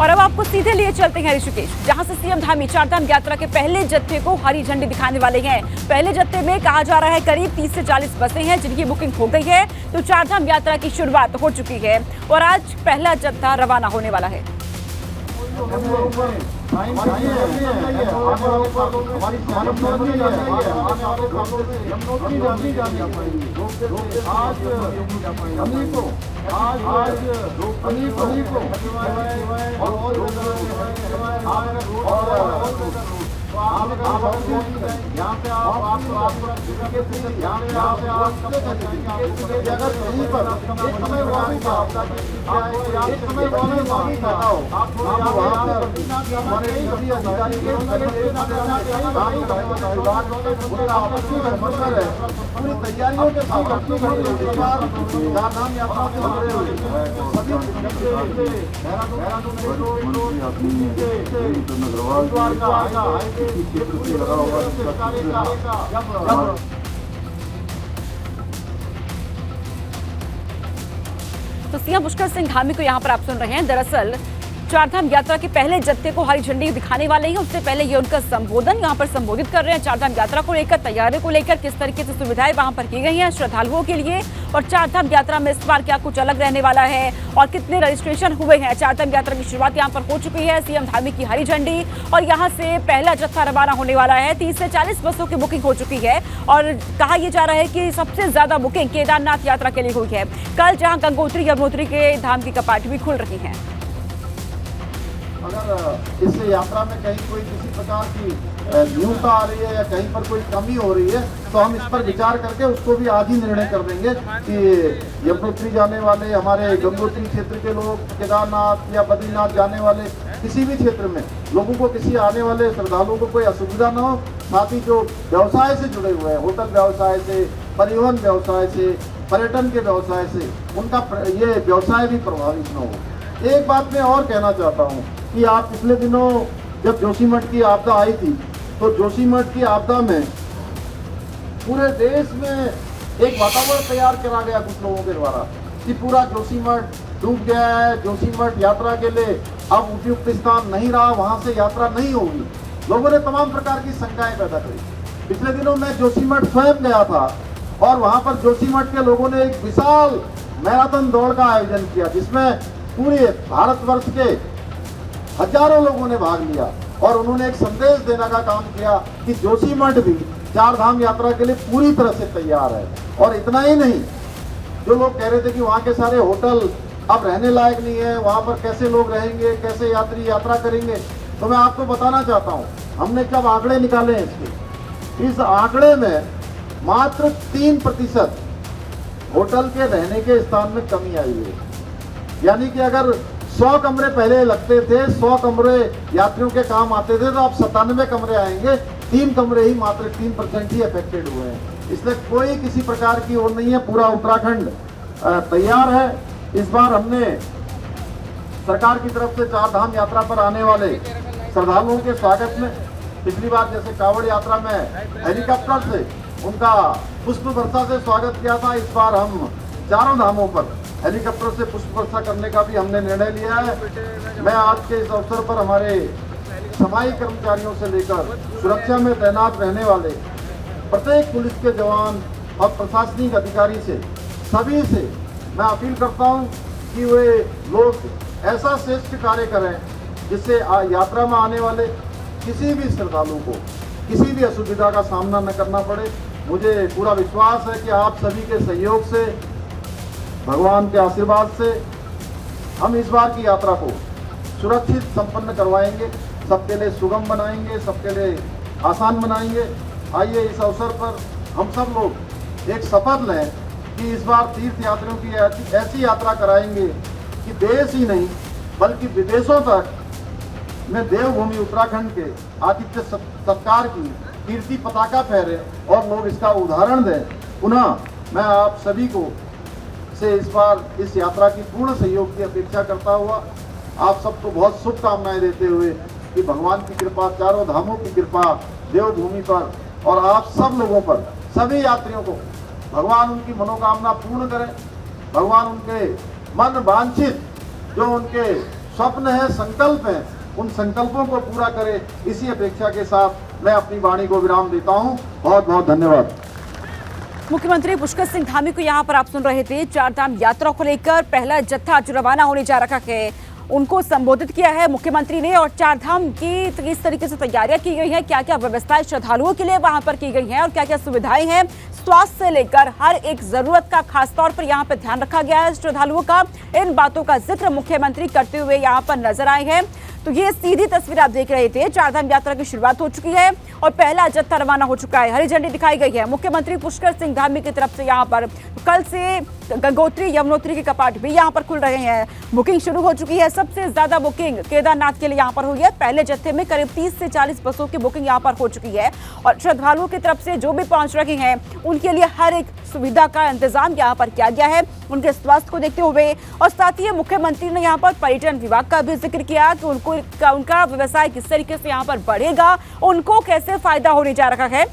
और अब आपको सीधे लिए चलते हैं ऋषिकेश, जहां से सीएम धामी चारधाम यात्रा के पहले जत्थे को हरी झंडी दिखाने वाले हैं। पहले जत्थे में कहा जा रहा है करीब 30 से 40 बसें हैं जिनकी बुकिंग हो गई है। तो चारधाम यात्रा की शुरुआत हो चुकी है और आज पहला जत्था रवाना होने वाला है। पूरी तैयारियों के साथ चारधाम यात्रा से जुड़े हुए तो सीएम पुष्कर सिंह धामी को यहां पर आप सुन रहे हैं। दरअसल चारधाम यात्रा के पहले जत्थे को हरी झंडी दिखाने वाले हैं। उससे पहले ये उनका संबोधन यहां पर संबोधित कर रहे हैं। चारधाम यात्रा को लेकर, तैयारी को लेकर किस तरीके से सुविधाएं वहां पर की गई हैं श्रद्धालुओं के लिए, और चारधाम यात्रा में इस बार क्या कुछ अलग रहने वाला है और कितने रजिस्ट्रेशन हुए हैं। चारधाम यात्रा की शुरुआत यहां पर हो चुकी है। सीएम धामी की हरी झंडी और यहां से पहला जत्था रवाना होने वाला है। 30 से 40 बसों की बुकिंग हो चुकी है और कहा यह जा रहा है कि सबसे ज्यादा बुकिंग केदारनाथ यात्रा के लिए हुई है। कल जहां गंगोत्री यमुनोत्री के धाम की कपाट भी खुल रही है। अगर इस यात्रा में कहीं कोई किसी प्रकार की न्यूनता आ रही है या कहीं पर कोई कमी हो रही है तो हम इस पर विचार करके उसको भी आज ही निर्णय कर देंगे कि यमुनोत्री जाने वाले, हमारे गंगोत्री क्षेत्र के लोग, केदारनाथ या बद्रीनाथ जाने वाले किसी भी क्षेत्र में लोगों को, किसी आने वाले श्रद्धालुओं को कोई असुविधा न हो। साथ ही जो व्यवसाय से जुड़े हुए हैं, होटल व्यवसाय से, परिवहन व्यवसाय से, पर्यटन के व्यवसाय से, उनका ये व्यवसाय भी प्रभावित न हो। एक बात मैं और कहना चाहता हूँ कि आप पिछले दिनों जब जोशीमठ की आपदा आई थी तो जोशीमठ की आपदा में पूरे देश में एक वातावरण तैयार करा गया कुछ लोगों के द्वारा कि पूरा जोशीमठ डूब गया है, जोशीमठ यात्रा के लिए अब उपयुक्त स्थान नहीं रहा, वहां से यात्रा नहीं होगी। लोगों ने तमाम प्रकार की शंकाएं पैदा करी। पिछले दिनों मैं जोशीमठ स्वयं गया था और वहां पर जोशीमठ के लोगों ने एक विशाल मैराथन दौड़ का आयोजन किया जिसमें पूरे भारतवर्ष के हजारों लोगों ने भाग लिया और उन्होंने एक संदेश देने का काम किया कि जोशीमठ भी चारधाम यात्रा के लिए पूरी तरह से तैयार है। और इतना ही नहीं, जो लोग कह रहे थे कि वहाँ के सारे होटल अब रहने लायक नहीं है, वहाँ पर कैसे लोग रहेंगे, कैसे यात्री यात्रा करेंगे, तो मैं आपको बताना चाहता हूँ हमने कब आंकड़े निकाले हैं इसके। इस आंकड़े में मात्र 3% होटल के रहने के स्थान में कमी आई है। यानी कि अगर 100 कमरे पहले लगते थे, 100 कमरे यात्रियों के काम आते थे, तो अब 97 कमरे आएंगे। 3 कमरे ही, मात्र 3% ही अफेक्टेड हुए हैं। इसलिए कोई किसी प्रकार की और नहीं है, पूरा उत्तराखंड तैयार है। इस बार हमने सरकार की तरफ से चारधाम यात्रा पर आने वाले श्रद्धालुओं के स्वागत में पिछली बार जैसे कांवड़ यात्रा में हेलीकॉप्टर से उनका पुष्प वर्षा से स्वागत किया था, इस बार हम चारों धामों पर हेलीकॉप्टर से पुष्प वर्षा करने का भी हमने निर्णय लिया है। मैं आज के इस अवसर पर हमारे सफाई कर्मचारियों से लेकर सुरक्षा में तैनात रहने वाले प्रत्येक पुलिस के जवान और प्रशासनिक अधिकारी से, सभी से मैं अपील करता हूं कि वे लोग ऐसा श्रेष्ठ कार्य करें जिससे यात्रा में आने वाले किसी भी श्रद्धालु को किसी भी असुविधा का सामना न करना पड़े। मुझे पूरा विश्वास है कि आप सभी के सहयोग से, भगवान के आशीर्वाद से हम इस बार की यात्रा को सुरक्षित संपन्न करवाएंगे, सबके लिए सुगम बनाएंगे, सबके लिए आसान बनाएंगे। आइए इस अवसर पर हम सब लोग एक शपथ लें कि इस बार तीर्थ यात्रियों की ऐसी यात्रा कराएंगे कि देश ही नहीं बल्कि विदेशों तक में देवभूमि उत्तराखंड के आतिथ्य सत्कार की कीर्ति पताका फहरे और लोग इसका उदाहरण दें। पुनः मैं आप सभी को से इस बार इस यात्रा की पूर्ण सहयोग की अपेक्षा करता हुआ आप सबको बहुत शुभकामनाएं देते हुए कि भगवान की कृपा, चारों धामों की कृपा देवभूमि पर और आप सब लोगों पर, सभी यात्रियों को भगवान उनकी मनोकामना पूर्ण करें। भगवान उनके मन वांछित जो उनके स्वप्न है, संकल्प है, उन संकल्पों को पूरा करे, इसी अपेक्षा के साथ मैं अपनी वाणी को विराम देता हूं। बहुत बहुत धन्यवाद। मुख्यमंत्री पुष्कर सिंह धामी को यहाँ पर आप सुन रहे थे। चारधाम यात्रा को लेकर पहला जत्था जो रवाना होने जा रहा है, उनको संबोधित किया है मुख्यमंत्री ने। और चारधाम की किस तरीके से तैयारियां की गई हैं, क्या क्या व्यवस्थाएं श्रद्धालुओं के लिए वहां पर की गई हैं और क्या क्या सुविधाएं हैं, स्वास्थ्य से लेकर हर एक जरूरत का खास तौर पर यहाँ पर ध्यान रखा गया है श्रद्धालुओं का। इन बातों का जिक्र मुख्यमंत्री करते हुए यहाँ पर नजर आए हैं। तो ये सीधी तस्वीर आप देख रहे थे। चारधाम यात्रा की शुरुआत हो चुकी है और पहला जत्था रवाना हो चुका है। हरी झंडी दिखाई गई है मुख्यमंत्री पुष्कर सिंह धामी की तरफ से। यहाँ पर कल से गंगोत्री यमुनोत्री के कपाट भी यहाँ पर खुल रहे हैं। बुकिंग शुरू हो चुकी है। सबसे ज्यादा बुकिंग केदारनाथ के लिए यहाँ पर हुई है। पहले जत्थे में करीब 30 से 40 बसों की बुकिंग यहाँ पर हो चुकी है और श्रद्धालुओं की तरफ से जो भी पहुंच रहे हैं उनके लिए हर एक सुविधा का इंतजाम यहाँ पर किया गया है, उनके स्वास्थ्य को देखते हुए। और साथ ही मुख्यमंत्री ने यहाँ पर पर्यटन विभाग का भी जिक्र किया कि उनका व्यवसाय किस तरीके से यहाँ पर बढ़ेगा, उनको कैसे फायदा होने जा रहा है,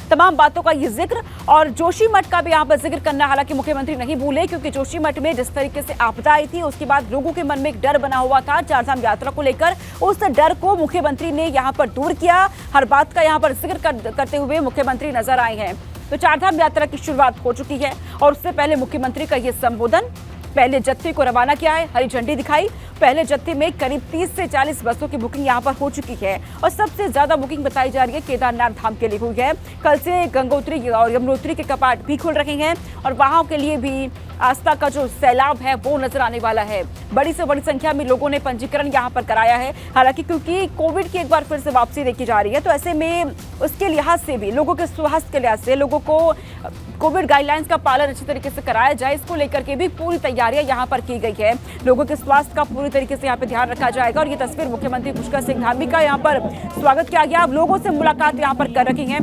तमाम बातों का ये जिक्र। और जोशीमठ का भी यहाँ पर जिक्र करना हालांकि मुख्यमंत्री नहीं भूले, क्योंकि जोशीमठ में जिस तरीके से आपदा आई थी उसके बाद लोगों के मन में एक डर बना हुआ था चारधाम यात्रा को लेकर। उस डर को मुख्यमंत्री ने यहाँ पर दूर किया। हर बात का यहाँ पर जिक्र करते हुए मुख्यमंत्री नजर आए हैं। तो चारधाम यात्रा की शुरुआत हो चुकी है और उससे पहले मुख्यमंत्री का ये संबोधन, पहले जत्थे को रवाना किया है, हरी झंडी दिखाई। पहले जत्थे में करीब 30 से 40 बसों की बुकिंग यहाँ पर हो चुकी है और सबसे ज्यादा बुकिंग बताई जा रही है केदारनाथ धाम के लिए हुई है। कल से गंगोत्री और यमुनोत्री के कपाट भी खुल रहे हैं और वहां के लिए भी आस्था का जो सैलाब है वो नजर आने वाला है। बड़ी से बड़ी संख्या में लोगों ने पंजीकरण यहाँ पर कराया है। हालांकि क्योंकि कोविड की एक बार फिर से वापसी देखी जा रही है, तो ऐसे में उसके लिहाज से भी, लोगों के स्वास्थ्य के लिहाज से, लोगों को कोविड गाइडलाइंस का पालन अच्छी तरीके से कराया जाए, इसको लेकर के भी पूरी तैयारियां यहाँ पर की गई है। लोगों के स्वास्थ्य का पूरी तरीके से यहाँ पे ध्यान रखा जाएगा। और ये तस्वीर मुख्यमंत्री पुष्कर सिंह धामी का यहाँ पर स्वागत किया गया। अब लोगों से मुलाकात यहाँ पर कर रखी है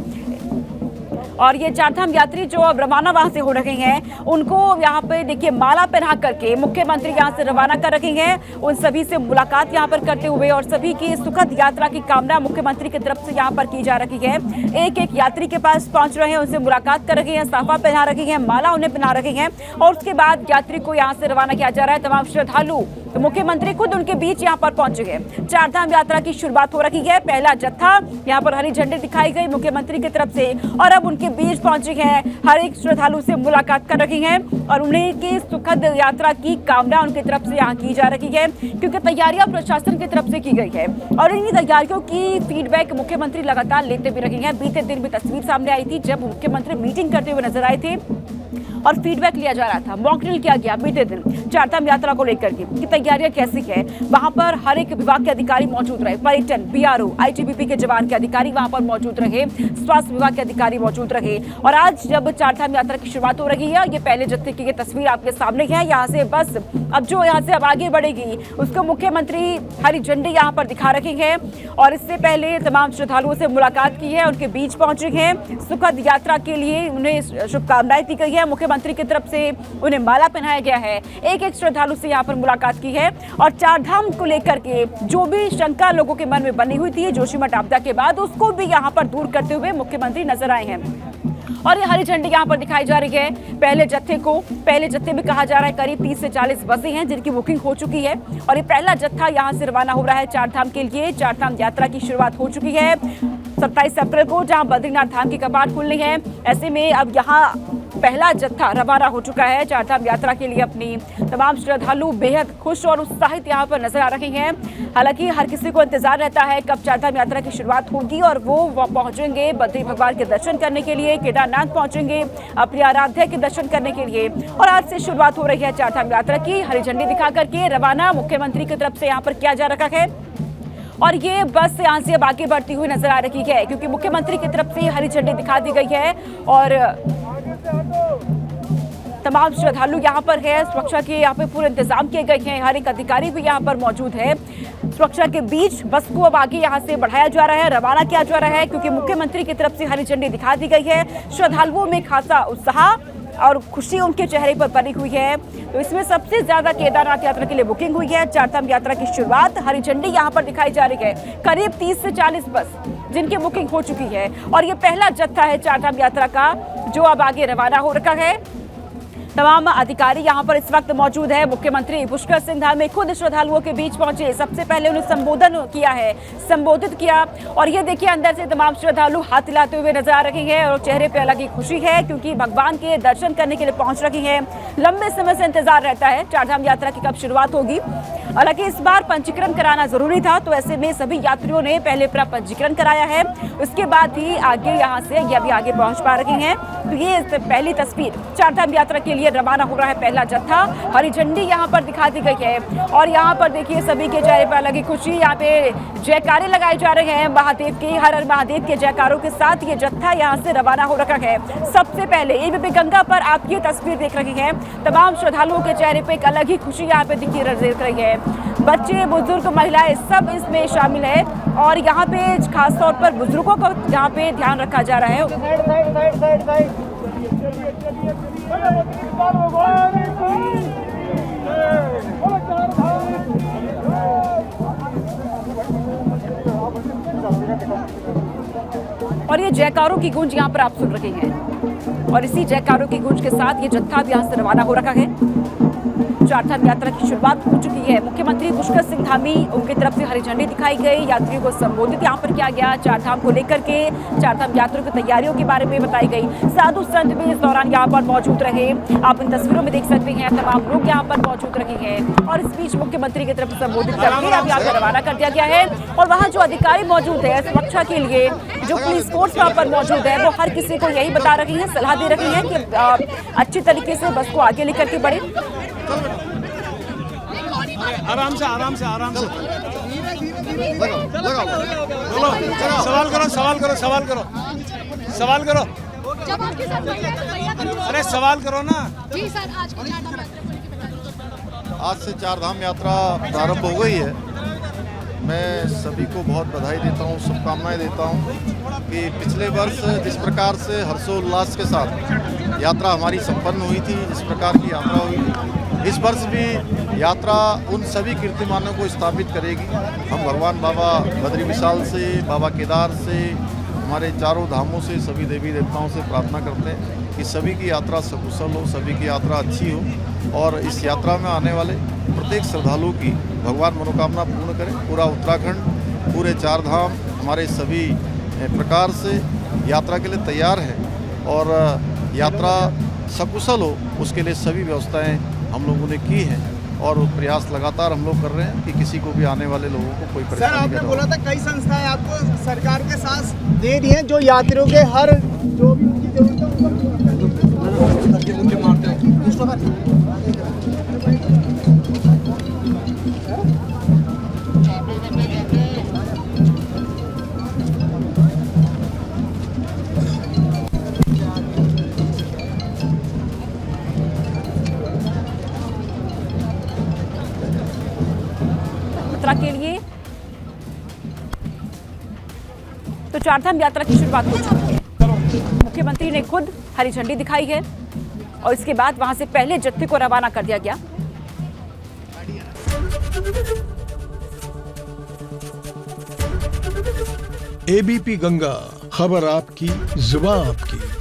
और ये चारधाम यात्री जो अब रवाना वहां से हो रहे हैं उनको यहाँ पे देखिए माला पहना करके मुख्यमंत्री यहाँ से रवाना कर रखे हैं। उन सभी से मुलाकात यहाँ पर करते हुए और सभी की सुखद यात्रा की कामना मुख्यमंत्री की तरफ से यहाँ पर की जा रही है। एक एक यात्री के पास पहुंच रहे हैं, उनसे मुलाकात कर रहे हैं, साफा पहना रहे हैं, माला उन्हें पहना रहे हैं और उसके बाद यात्री को यहाँ से रवाना किया जा रहा है। तमाम श्रद्धालु, तो मुख्यमंत्री खुद उनके बीच यहाँ पर पहुंचे हैं। चारधाम यात्रा की शुरुआत हो रही है। पहला जत्था यहाँ पर हरी झंडी दिखाई गई मुख्यमंत्री की तरफ से और अब उनके बीच पहुंचे हैं। हर एक श्रद्धालु से मुलाकात कर रही हैं और उन्हें की सुखद यात्रा की कामना उनकी तरफ से यहाँ की जा रही है, क्योंकि तैयारियां प्रशासन की तरफ से की गई है और इन्हीं तैयारियों की फीडबैक मुख्यमंत्री लगातार लेते भी रहे हैं। बीते दिन भी तस्वीर सामने आई थी जब मुख्यमंत्री मीटिंग करते हुए नजर आए थे और फीडबैक लिया जा रहा था। मॉक ड्रिल किया गया बीते दिन चारधाम यात्रा को लेकर की तैयारियां कैसी है। वहां पर हर एक विभाग के अधिकारी मौजूद रहे, पर्यटन, बीआरओ, आईटीबीपी के जवान के अधिकारी वहां पर मौजूद रहे, स्वास्थ्य विभाग के अधिकारी मौजूद रहे। और आज जब चारधाम यात्रा की शुरुआत हो रही है, ये पहले जत्थे की ये तस्वीर आपके सामने है। यहाँ से बस अब जो यहाँ से अब आगे बढ़ेगी उसको मुख्यमंत्री हरी झंडी यहाँ पर दिखा रहे हैं और इससे पहले तमाम श्रद्धालुओं से मुलाकात की है, उनके बीच पहुंचे हैं। सुखद यात्रा के लिए उन्हें शुभकामनाएं दी गई है। मुख्यमंत्री की तरफ से उन्हें माला पहनाया गया है। एक एक श्रद्धालु से यहाँ पर मुलाकात की है और चारधाम को लेकर के जो भी शंका लोगों के मन में बनी हुई थी जोशीमठ आपदा के बाद, उसको भी यहाँ पर दूर करते हुए मुख्यमंत्री नजर आए हैं। और ये हरी झंडी यहाँ पर दिखाई जा रही है। पहले जत्थे में कहा जा रहा है करीब 30 से 40 बसें हैं जिनकी बुकिंग हो चुकी है और ये पहला जत्था यहाँ से रवाना हो रहा है चारधाम के लिए। चारधाम यात्रा की शुरुआत हो चुकी है 27 अप्रैल को, जहाँ बद्रीनाथ धाम की कपाट खुलनी है। ऐसे में अब यहाँ पहला जत्था रवाना हो चुका है चारधाम यात्रा के लिए। अपनी तमाम श्रद्धालु बेहद खुश और उत्साहित यहाँ पर नजर आ रहे हैं। हालांकि हर किसी को इंतजार रहता है कब चारधाम यात्रा की शुरुआत होगी और वो पहुंचेंगे बद्री भगवान के दर्शन करने के लिए, केदारनाथ पहुंचेंगे अपनी आराध्या के दर्शन करने के लिए। और आज से शुरुआत हो रही है चारधाम यात्रा की। हरी झंडी दिखा करके रवाना मुख्यमंत्री की तरफ से यहाँ पर किया जा रखा है और ये बस यहाँ से अब आगे बढ़ती हुई नजर आ रही है, क्योंकि मुख्यमंत्री की तरफ से हरी झंडी दिखा दी गई है और तमाम श्रद्धालु यहाँ पर है। सुरक्षा के यहाँ पे पूरे इंतजाम किए गए हैं। हर एक अधिकारी भी यहाँ पर मौजूद है। सुरक्षा के बीच बस को अब आगे यहाँ से बढ़ाया जा रहा है, रवाना किया जा रहा है, क्योंकि मुख्यमंत्री की तरफ से हरी झंडी दिखा दी गई है। श्रद्धालुओं में खासा उत्साह और खुशी उनके चेहरे पर बनी हुई है। तो इसमें सबसे ज्यादा केदारनाथ यात्रा के लिए बुकिंग हुई है। चारधाम यात्रा की शुरुआत हरी झंडी यहाँ पर दिखाई जा रही है। करीब 30 से 40 बस जिनकी बुकिंग हो चुकी है और ये पहला जत्था है चारधाम यात्रा का जो अब आगे रवाना हो रखा है। तमाम अधिकारी यहाँ पर इस वक्त मौजूद है। मुख्यमंत्री पुष्कर सिंह धामी खुद श्रद्धालुओं के बीच पहुंचे, सबसे पहले उन्हें संबोधित किया और ये देखिए अंदर से तमाम श्रद्धालु हाथ हिलाते हुए नजर आ रहे हैं और चेहरे पे अलग ही खुशी है क्योंकि भगवान के दर्शन करने के लिए पहुंच रही हैं। लंबे समय से इंतजार रहता है चारधाम यात्रा की कब शुरुआत होगी। हालांकि इस बार पंजीकरण कराना जरूरी था, तो ऐसे में सभी यात्रियों ने पहले अपना पंजीकरण कराया है, उसके बाद ही आगे यहाँ से ये अभी आगे पहुंच पा रही हैं। तो ये पहली तस्वीर, चारधाम यात्रा के लिए रवाना हो रहा है पहला जत्था। हरी झंडी यहाँ पर दिखा दी गई है और यहाँ पर देखिए सभी के चेहरे पर अलग ही खुशी, यहाँ पे जयकारे लगाए जा रहे हैं महादेव के, हर हर महादेव के जयकारों के साथ ये जत्था यहाँ से रवाना हो रखा है। सबसे पहले एबीपी गंगा पर आप ये तस्वीर देख रहे हैं, तमाम श्रद्धालुओं के चेहरे पे एक अलग ही खुशी यहाँ पे दिख रही है। बच्चे, बुजुर्ग, महिलाएं सब इसमें शामिल है और यहाँ पे खास तौर पर बुजुर्गों का यहाँ पे ध्यान रखा जा रहा है। और ये जयकारों की गूंज यहाँ पर आप सुन रहे हैं और इसी जयकारों की गूंज के साथ ये जत्था भी यहाँ से रवाना हो रखा है। चारधाम यात्रा की शुरुआत हो चुकी है। मुख्यमंत्री पुष्कर सिंह धामी, उनकी तरफ से हरी झंडी दिखाई गई, यात्रियों को संबोधित यहाँ पर किया गया, चारधाम को लेकर के चारधाम यात्रा की तैयारियों के बारे में बताई गई। साधु संत भी इस दौरान यहाँ पर मौजूद रहे, आप इन तस्वीरों में देख सकते हैं। तमाम लोग यहाँ पर मौजूद रहे हैं और इस बीच मुख्यमंत्री की तरफ से संबोधित करके अभी यहाँ पर रवाना कर दिया गया है। और वहाँ जो अधिकारी मौजूद है सुरक्षा के लिए, जो पुलिस फोर्स वहाँ पर मौजूद है, वो हर किसी को यही बता रही है, सलाह दे रही है कि अच्छी तरीके से बस को आगे लेकर के बढ़े। आराम से बोलो, सवाल करो। जब आपके साथ अरे सवाल करो ना। जी सर, आज की चारधाम यात्रा की बताइए। आज से चारधाम यात्रा प्रारंभ हो गई है। मैं सभी को बहुत बधाई देता हूँ, शुभकामनाएं देता हूँ कि पिछले वर्ष जिस प्रकार से हर्षोल्लास के साथ यात्रा हमारी संपन्न हुई थी, जिस प्रकार की यात्रा हुई थी, इस वर्ष भी यात्रा उन सभी कीर्तिमानों को स्थापित करेगी। हम भगवान बाबा बद्री विशाल से, बाबा केदार से, हमारे चारों धामों से, सभी देवी देवताओं से प्रार्थना करते हैं कि सभी की यात्रा सकुशल हो, सभी की यात्रा अच्छी हो और इस यात्रा में आने वाले प्रत्येक श्रद्धालु की भगवान मनोकामना पूर्ण करें। पूरा उत्तराखंड, पूरे चारधाम हमारे सभी प्रकार से यात्रा के लिए तैयार है और यात्रा सकुशल हो, उसके लिए सभी व्यवस्थाएं हम लोगों ने की हैं और प्रयास लगातार हम लोग कर रहे हैं कि किसी को भी आने वाले लोगों को कोई परेशानी सर, आपने बोला था कई संस्थाएं आपको सरकार के साथ दे रही हैं जो यात्रियों के हर जो भी उनकी जरूरत है के लिए तो चारधाम यात्रा की शुरुआत हो चुकी है। मुख्यमंत्री ने खुद हरी झंडी दिखाई है और इसके बाद वहां से पहले जत्थे को रवाना कर दिया गया। एबीपी गंगा, खबर आपकी, जुबान आपकी।